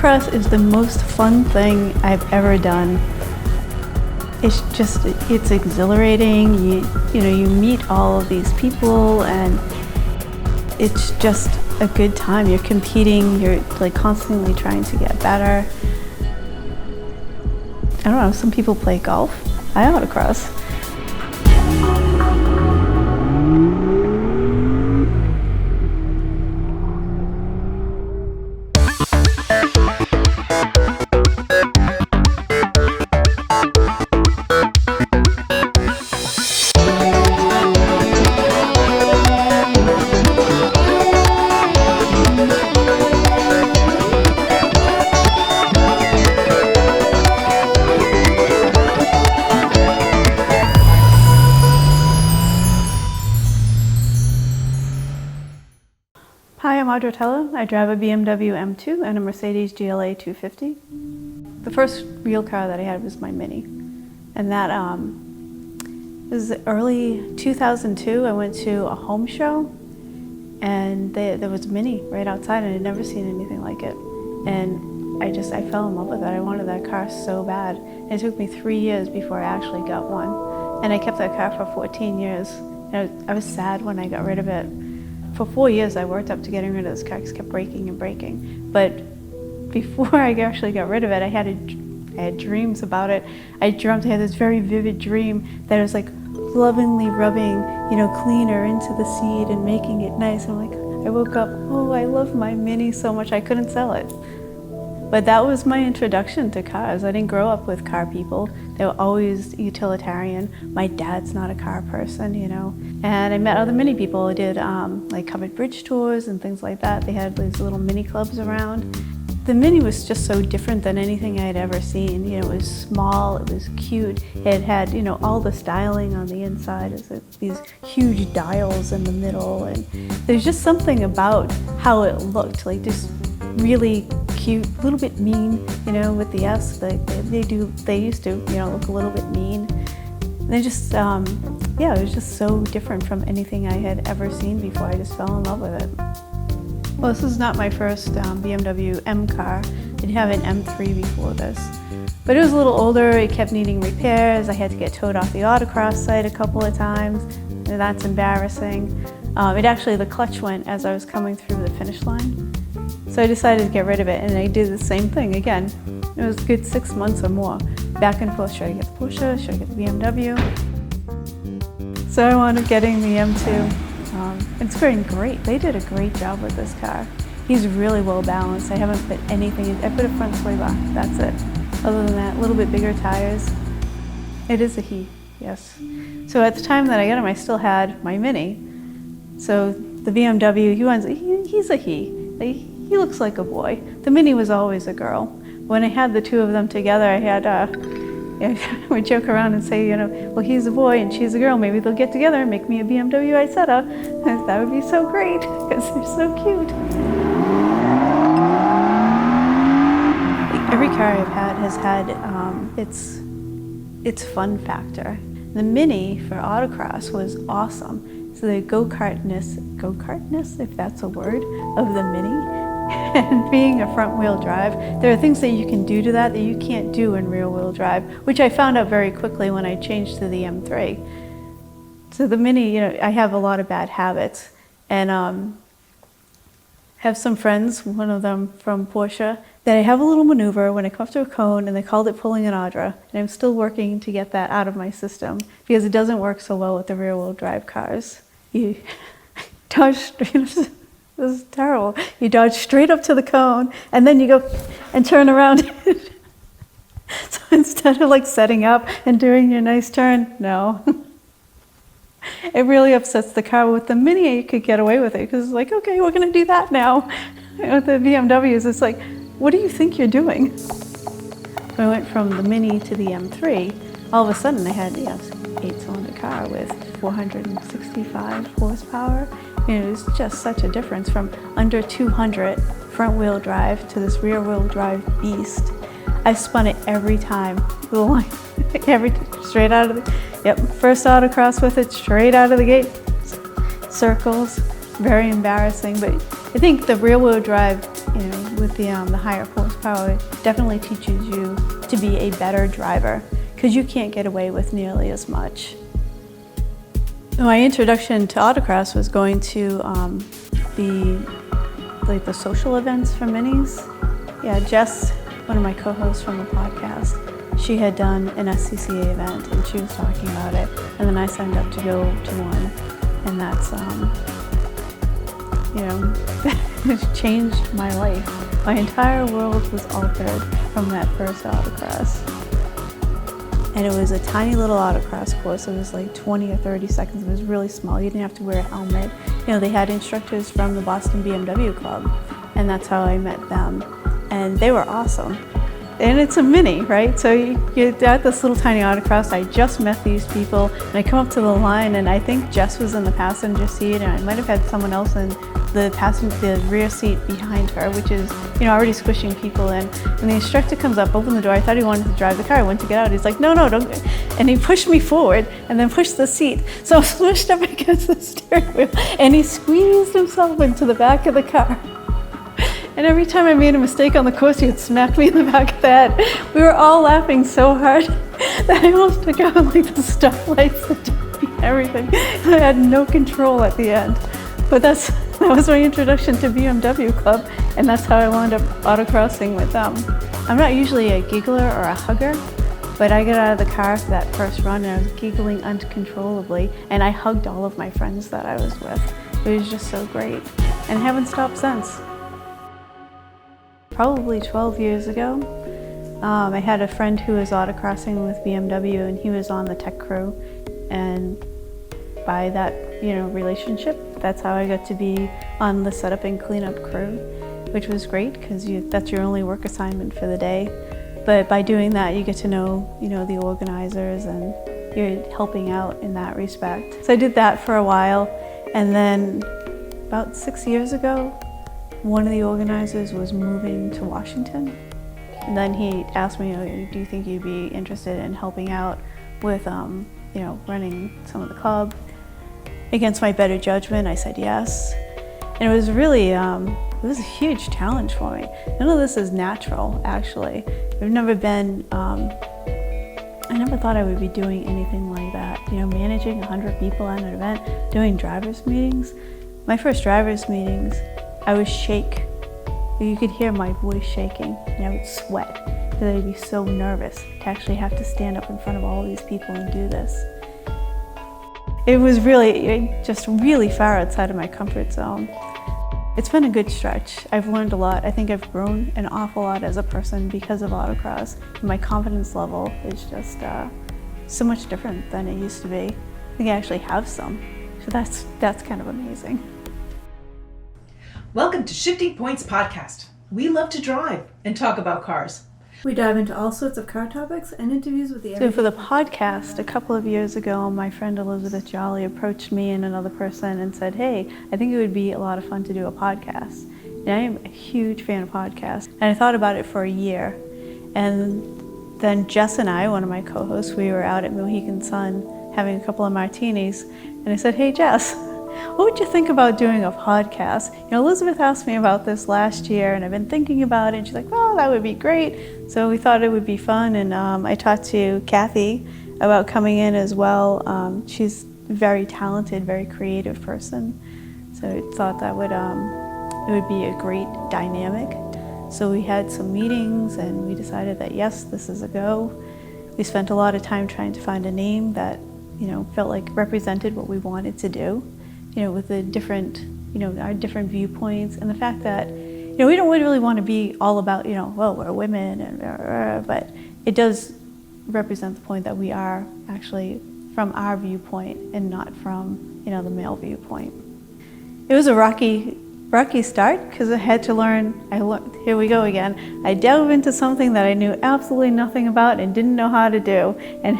Autocross is the most fun thing I've ever done. It's exhilarating. You meet all of these people, and it's just a good time. You're competing, you're like constantly trying to get better. I don't know, some people play golf. I autocross. Hi, I'm Audra Tella. I drive a BMW M2 and a Mercedes GLA 250. The first real car that I had was my Mini. And that was early 2002. I went to a home show and there was a Mini right outside, and I'd never seen anything like it. And I fell in love with it. I wanted that car so bad. And it took me 3 years before I actually got one. And I kept that car for 14 years. And I was sad when I got rid of it. For 4 years, I worked up to getting rid of this car because it kept breaking and breaking. But before I actually got rid of it, I had dreams about it. I had this very vivid dream that it was like lovingly rubbing, cleaner into the seat and making it nice. And I woke up, oh, I love my Mini so much, I couldn't sell it. But that was my introduction to cars. I didn't grow up with car people. They were always utilitarian. My dad's not a car person, And I met other Mini people who did covered bridge tours and things like that. They had these little Mini clubs around. The Mini was just so different than anything I had ever seen. It was small, it was cute. It had, all the styling on the inside. It was these huge dials in the middle. And there's just something about how it looked, just really cute, a little bit mean, with the S. They used to, look a little bit mean. And they just, it was just so different from anything I had ever seen before. I just fell in love with it. Well, this is not my first BMW M car. I did have an M3 before this. But it was a little older, it kept needing repairs. I had to get towed off the Autocross site a couple of times, and that's embarrassing. The clutch went as I was coming through the finish line. So I decided to get rid of it, and I did the same thing again. It was a good 6 months or more. Back and forth, should I get the Porsche, should I get the BMW? So I wound up getting the M2. It's going great. They did a great job with this car. He's really well balanced. I haven't put anything in. I put a front sway bar, that's it. Other than that, a little bit bigger tires. It is a he, yes. So at the time that I got him, I still had my Mini. So the BMW, he's a he. He looks like a boy. The Mini was always a girl. When I had the two of them together, I had, we joke around and say, well, he's a boy and she's a girl. Maybe they'll get together and make me a BMW Isetta. That would be so great because they're so cute. Every car I've had has had its fun factor. The Mini for Autocross was awesome. So the go-kartness, if that's a word, of the Mini. And being a front-wheel drive, there are things that you can do to that you can't do in rear-wheel drive, which I found out very quickly when I changed to the M3. So the Mini, I have a lot of bad habits, and have some friends, one of them from Porsche, that I have a little maneuver when I come up to a cone, and they called it pulling an Audra, and I'm still working to get that out of my system because it doesn't work so well with the rear-wheel drive cars. You dodge. This is terrible. You dodge straight up to the cone, and then you go and turn around. So instead of setting up and doing your nice turn, no. It really upsets the car. With the Mini, you could get away with it because it's okay, we're going to do that now. With the BMWs, it's what do you think you're doing? When I went from the Mini to the M3, all of a sudden I had an 8-cylinder car with 465 horsepower. It was just such a difference from under 200 front-wheel drive to this rear-wheel drive beast. I spun it every time, straight out of the, first autocross with it, straight out of the gate. Circles, very embarrassing, but I think the rear-wheel drive, with the higher horsepower horsepower definitely teaches you to be a better driver because you can't get away with nearly as much. My introduction to Autocross was going to the social events for minis. Yeah, Jess, one of my co-hosts from the podcast, she had done an SCCA event and she was talking about it, and then I signed up to go to one, and that's it changed my life. My entire world was altered from that first Autocross. And it was a tiny little autocross course. It was like 20 or 30 seconds. It was really small. You didn't have to wear a helmet. They had instructors from the Boston BMW Club, and that's how I met them. And they were awesome. And it's a mini, right? So you're at this little tiny autocross. I just met these people, and I come up to the line, and I think Jess was in the passenger seat, and I might have had someone else in the rear seat behind her, which is, already squishing people in. And the instructor comes up, opened the door. I thought he wanted to drive the car. I went to get out. He's like, no, don't. And he pushed me forward and then pushed the seat. So I was smushed up against the steering wheel, and he squeezed himself into the back of the car. And every time I made a mistake on the course, he would smack me in the back of the head. We were all laughing so hard that I almost took out like the stoplights and everything. I had no control at the end. But that was my introduction to BMW Club, and that's how I wound up autocrossing with them. I'm not usually a giggler or a hugger, but I got out of the car for that first run and I was giggling uncontrollably, and I hugged all of my friends that I was with. It was just so great, and haven't stopped since. Probably 12 years ago, I had a friend who was autocrossing with BMW, and he was on the tech crew, and by that relationship, that's how I got to be on the setup and cleanup crew, which was great because that's your only work assignment for the day. But by doing that, you get to know the organizers, and you're helping out in that respect. So I did that for a while, and then about 6 years ago, one of the organizers was moving to Washington, and then he asked me, do you think you'd be interested in helping out with running some of the club? Against my better judgment, I said yes. And it was really, it was a huge challenge for me. None of this is natural, actually. I've never been, I never thought I would be doing anything like that. Managing 100 people at an event, doing driver's meetings. My first driver's meetings, I would shake. You could hear my voice shaking, and I would sweat because I'd be so nervous to actually have to stand up in front of all these people and do this. It was really far outside of my comfort zone. It's been a good stretch. I've learned a lot. I think I've grown an awful lot as a person because of autocross. My confidence level is just so much different than it used to be. I think I actually have some. So that's kind of amazing. Welcome to Shifting Points Podcast. We love to drive and talk about cars. We dive into all sorts of car topics and interviews with the So for the podcast, a couple of years ago, my friend Elizabeth Jolly approached me and another person and said, hey, I think it would be a lot of fun to do a podcast. And I am a huge fan of podcasts. And I thought about it for a year. And then Jess and I, one of my co-hosts, we were out at Mohegan Sun having a couple of martinis. And I said, hey, Jess, what would you think about doing a podcast? Elizabeth asked me about this last year, and I've been thinking about it, and she's like, well, that would be great. So we thought it would be fun, and I talked to Kathy about coming in as well. She's a very talented, very creative person. So I thought that it would be a great dynamic. So we had some meetings, and we decided that, yes, this is a go. We spent a lot of time trying to find a name that, felt like represented what we wanted to do. With the different, our different viewpoints, and the fact that, we don't really want to be all about, well, we're women, and but it does represent the point that we are actually from our viewpoint and not from, the male viewpoint. It was a rocky start because I had to learn. Here we go again. I delved into something that I knew absolutely nothing about and didn't know how to do, and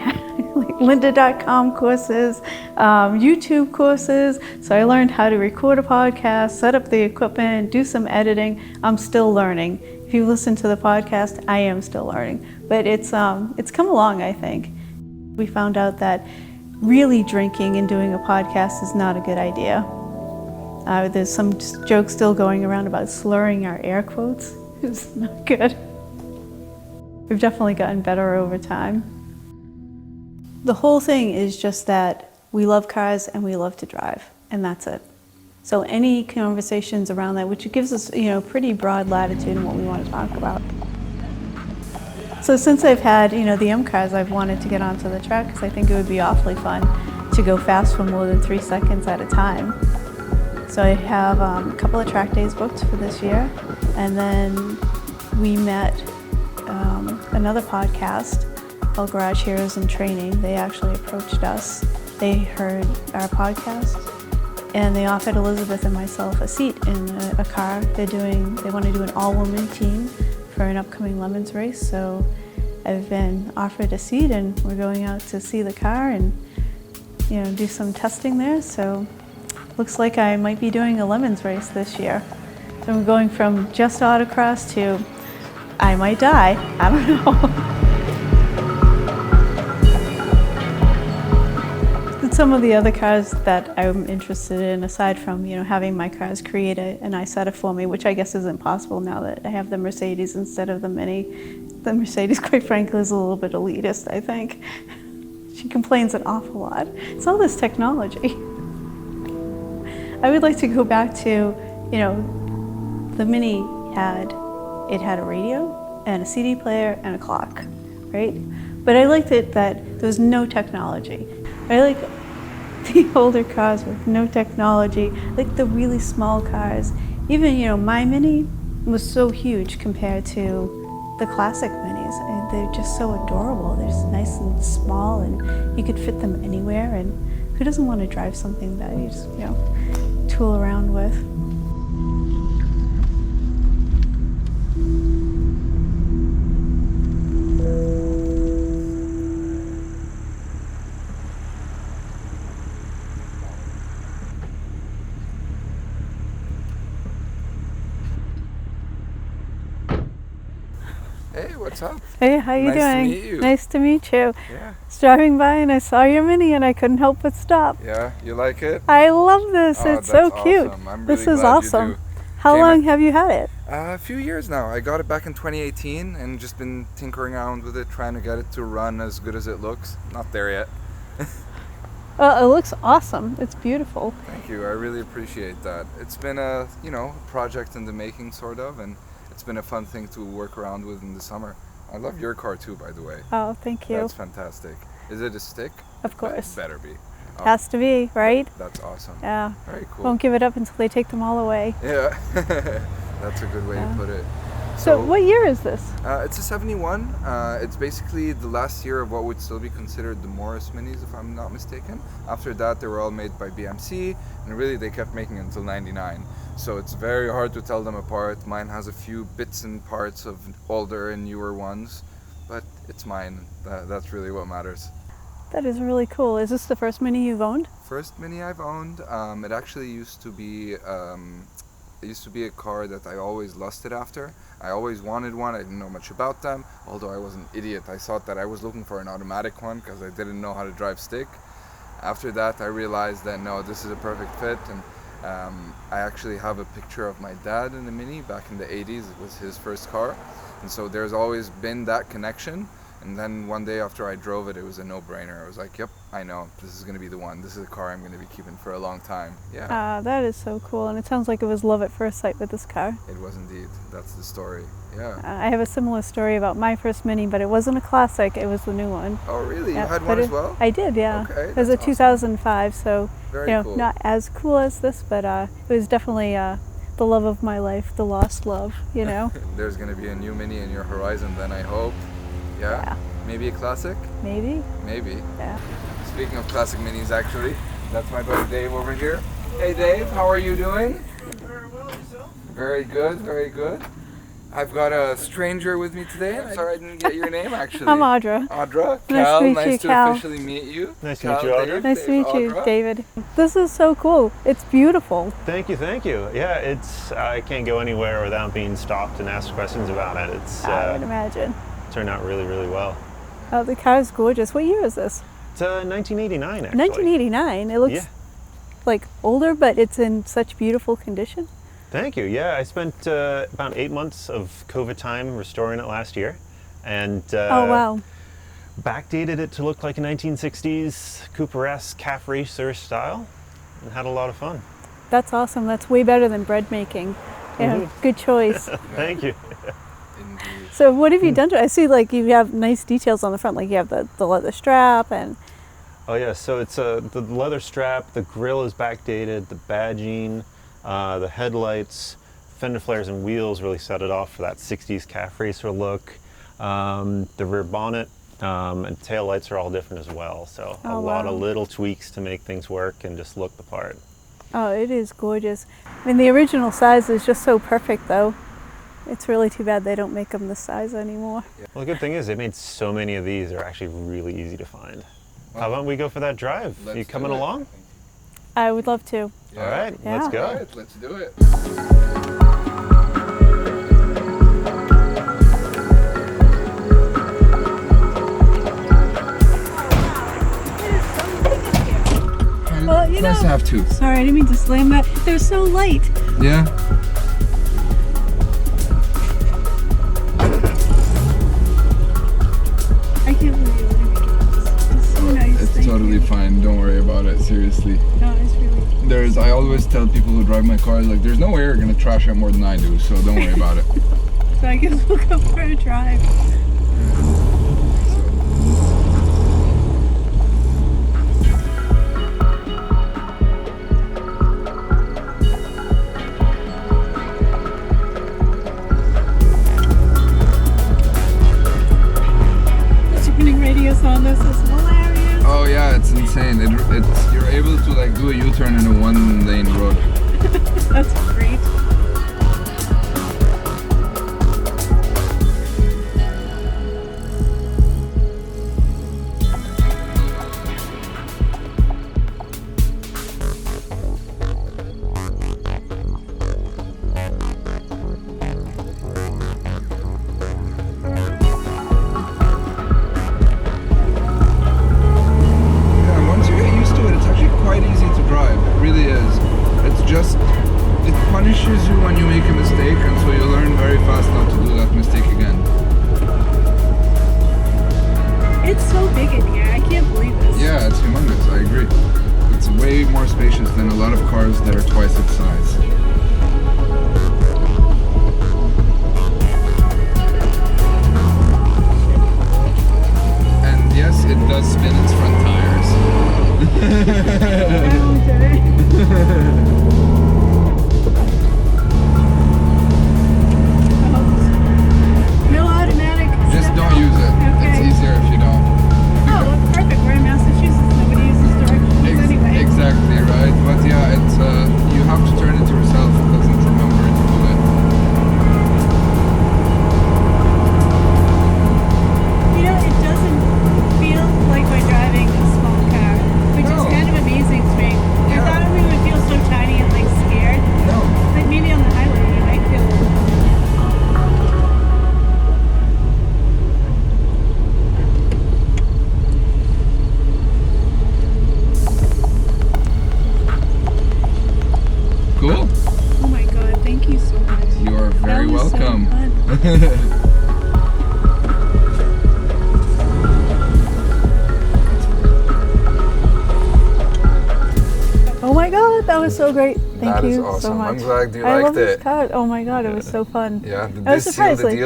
like lynda.com courses, YouTube courses. So I learned how to record a podcast, set up the equipment, do some editing. I'm still learning. If you listen to the podcast, I am still learning, but it's come along, I think. We found out that really drinking and doing a podcast is not a good idea. There's some jokes still going around about slurring our air quotes. It's not good. We've definitely gotten better over time. The whole thing is just that we love cars and we love to drive, and that's it. So any conversations around that, which gives us, pretty broad latitude in what we want to talk about. So since I've had, the M cars, I've wanted to get onto the track because I think it would be awfully fun to go fast for more than 3 seconds at a time. So I have a couple of track days booked for this year, and then we met another podcast called Garage Heroes in Training. They actually approached us. They heard our podcast, and they offered Elizabeth and myself a seat in a car. They want to do an all-woman team for an upcoming Lemons race. So I've been offered a seat, and we're going out to see the car and do some testing there. So looks like I might be doing a Lemons race this year. So I'm going from just Autocross to I might die. I don't know. Some of the other cars that I'm interested in, aside from having my cars create an iSetter for me, which I guess isn't possible now that I have the Mercedes instead of the Mini. The Mercedes, quite frankly, is a little bit elitist, I think. She complains an awful lot. It's all this technology. I would like to go back to, the Mini had a radio and a CD player and a clock, right? But I liked it that there was no technology. I like the older cars with no technology, like the really small cars. Even, my Mini was so huge compared to the classic Minis. And they're just so adorable. They're just nice and small, and you could fit them anywhere. And who doesn't want to drive something that you just, tool around with? Hey, what's up? Hey, how you doing? Nice to meet you. Nice to meet you. Yeah. I was driving by and I saw your Mini and I couldn't help but stop. Yeah, you like it? I love this. Oh, it's so that's cute. awesome. I'm This really is glad you awesome. do. How long have you had it? A few years now. I got it back in 2018 and just been tinkering around with it, trying to get it to run as good as it looks. Not there yet. It looks awesome. It's beautiful. Thank you. I really appreciate that. It's been a, project in the making, sort of, and it's been a fun thing to work around with in the summer. I love your car too, by the way. Oh, thank you. That's fantastic. Is it a stick? Of course. It better be. Oh, Has to be, right? That's awesome. Yeah. Very cool. Won't give it up until they take them all away. Yeah, that's a good way to put it. So what year is this? It's a 71. It's basically the last year of what would still be considered the Morris Minis, if I'm not mistaken. After that, they were all made by BMC, and really they kept making it until 99. So it's very hard to tell them apart. Mine has a few bits and parts of older and newer ones, but it's mine. That's really what matters. That is really cool. Is this the first Mini you've owned? First Mini I've owned. It actually used to be a car that I always lusted after. I always wanted one. I didn't know much about them, although I was an idiot. I thought that I was looking for an automatic one because I didn't know how to drive stick. After that, I realized that no, this is a perfect fit, and I actually have a picture of my dad in the Mini back in the 80s. It was his first car, and so there's always been that connection. And then one day after I drove it, it was a no-brainer. I was like, yep, I know, this is going to be the one. This is a car I'm going to be keeping for a long time. Yeah. That is so cool. And it sounds like it was love at first sight with this car. It was indeed. That's the story. Yeah. I have a similar story about my first Mini, but it wasn't a classic. It was the new one. Oh, really? Yeah, You had but one as well? I did, yeah. Okay, It was a that's awesome. 2005, so Very cool. not as cool as this, but it was definitely the love of my life, the lost love, There's going to be a new Mini in your horizon then, I hope. Yeah? Maybe a classic? Maybe. Maybe. Yeah. Speaking of classic Minis, actually, that's my buddy Dave over here. Hey Dave, how are you doing? Very well, yourself? Very good, very good. I've got a stranger with me today. I'm sorry I didn't get your name actually. I'm Audra. Audra. Nice Cal, to meet nice you, to Cal. officially meet you. Nice to Cal, meet you, Audra. Dave, Nice to Dave, meet you, Audra. David. This is so cool. It's beautiful. Thank you, thank you. Yeah, it's I can't go anywhere without being stopped and asked questions about it. It's I would imagine. turned out really, really well. Oh, the car is gorgeous. What year is this? It's 1989, actually. 1989. It looks Yeah. like older, but it's in such beautiful condition. Thank you. Yeah, I spent about 8 months of COVID time restoring it last year, and Oh, wow. backdated it to look like a 1960s Cooper-esque calf racer style, and had a lot of fun. That's awesome. That's way better than bread making. Yeah, good choice. Thank you. Indeed. So what have you done to it? I see like you have nice details on the front, like you have the leather strap and... Oh yeah, so it's the leather strap, the grille is backdated, the badging, the headlights, fender flares and wheels really set it off for that 60s calf racer look. The rear bonnet and tail lights are all different as well, so a lot of little tweaks to make things work and just look the part. Oh, it is gorgeous. I mean, the original size is just so perfect, though. It's really too bad they don't make them this size anymore. Well, the good thing is they made so many of these, they're actually really easy to find. How about we go for that drive? You coming along? I would love to. Yeah. All right, Yeah. let's go. All right, let's do it. Well, you Must know, have to. sorry, I didn't mean to slam that. They're so light. Yeah. I can't believe you let me do this. It's so nice. It's Thank totally you. fine. Don't worry about it. Seriously. No, it's really... I always tell people who drive my cars, like, there's no way you're gonna trash it more than I do, so don't worry about it. So I guess we'll go for a drive. Turning radius on this is hilarious. Oh yeah, it's insane. You're able to like do a U-turn in a one-lane road. That's great. Yeah, once you get used to it, it's actually quite easy to drive. It really is. It punishes you when you make a mistake, and so you learn very fast not to do that mistake again. It's so big in here. I can't believe this. Yeah, it's humongous. I agree. It's way more spacious than a lot of cars that are twice its size. And yes, it does spin its front tires. No automatic. Just don't use it. Okay. It's easier if you don't. Oh, that's perfect. We're in Massachusetts. Nobody uses directions anyway. Exactly, right? But yeah, it's you have to turn it yourself. It doesn't remember to do it. You know, it doesn't feel like we're driving a small car, which is No. kind of amazing to me. I Yeah. thought we would feel so tiny and like scared. No. Like maybe on the highway we might feel a little. Cool. Oh my god, thank you so much. You are very That was so welcome. fun. Oh my god, that was so great. Thank That you is so awesome. much. I'm glad you I liked love this it. car. Oh my god, it was so fun. Yeah, did I was this seal surprised, the like-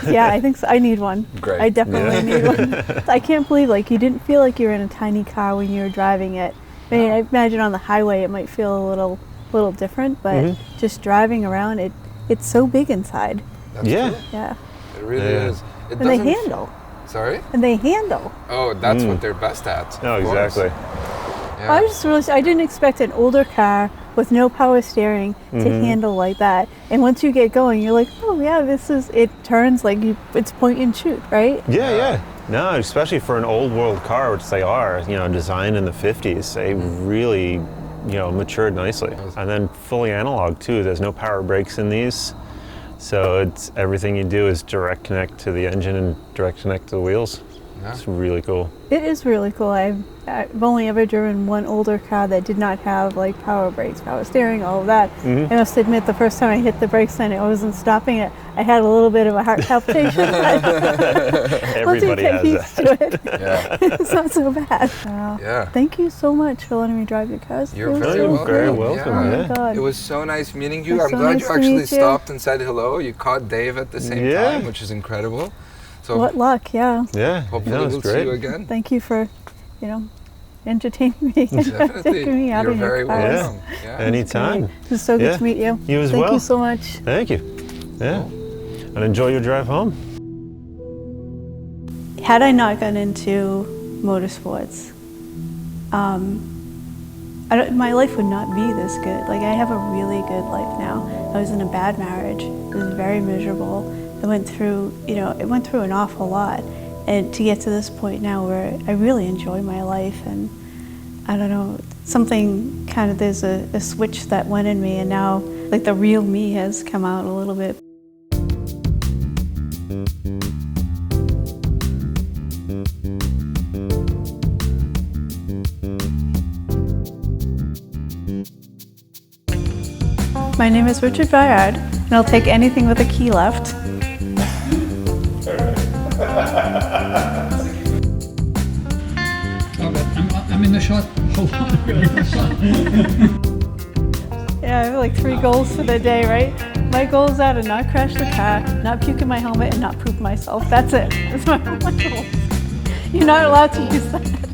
deal? Yeah, I think so. I need one. Great. I definitely need one. I can't believe like you didn't feel like you were in a tiny car when you were driving it. I mean, I imagine on the highway it might feel a little different, but just driving around it's so big inside. That's Yeah. true. Yeah. It really Yeah. is. It And they doesn't- handle. Sorry? And they handle. Oh, that's what they're best at. No, of course. exactly. Yeah. I didn't expect an older car with no power steering to handle like that. And once you get going, you're like, oh yeah, it turns like it's point and shoot, right? Yeah. No, especially for an old world car, which they are, designed in the 50s, they really, matured nicely. And then fully analog too. There's no power brakes in these. So it's everything you do is direct connect to the engine and direct connect to the wheels. Yeah. It's really cool. It is really cool. I've only ever driven one older car that did not have like power brakes, power steering, all of that. I must admit, the first time I hit the brakes and I wasn't stopping it, I had a little bit of a heart palpitation. Everybody Once you get has used to it, Yeah. it's not so bad. Yeah. Thank you so much for letting me drive your cars. You're It was very so welcome. great. Very welcome, Oh my yeah. God. It was so nice meeting you. It's I'm so glad nice you to actually meet you. stopped and said hello. You caught Dave at the same Yeah. time, which is incredible. So What luck, yeah. Yeah, hopefully no, it's we'll great. see you again. Thank you for, entertaining me. Definitely. Taking me out You're of your very cars. welcome. Yeah. Anytime. It was so good Yeah. to meet you. You as Thank well. you so much. Thank you. Yeah. And enjoy your drive home. Had I not gotten into motorsports, my life would not be this good. Like, I have a really good life now. I was in a bad marriage. It was very miserable. I went through, it went through an awful lot. And to get to this point now where I really enjoy my life, and I don't know, something kind of, there's a switch that went in me, and now like the real me has come out a little bit. My name is Richard Bayard, and I'll take anything with a key left. I'm in the shot. Hold on. Yeah, I have like 3 goals for the day, right? My goals are to not crash the car, not puke in my helmet, and not poop myself. That's it. That's my goals. You're not allowed to use that.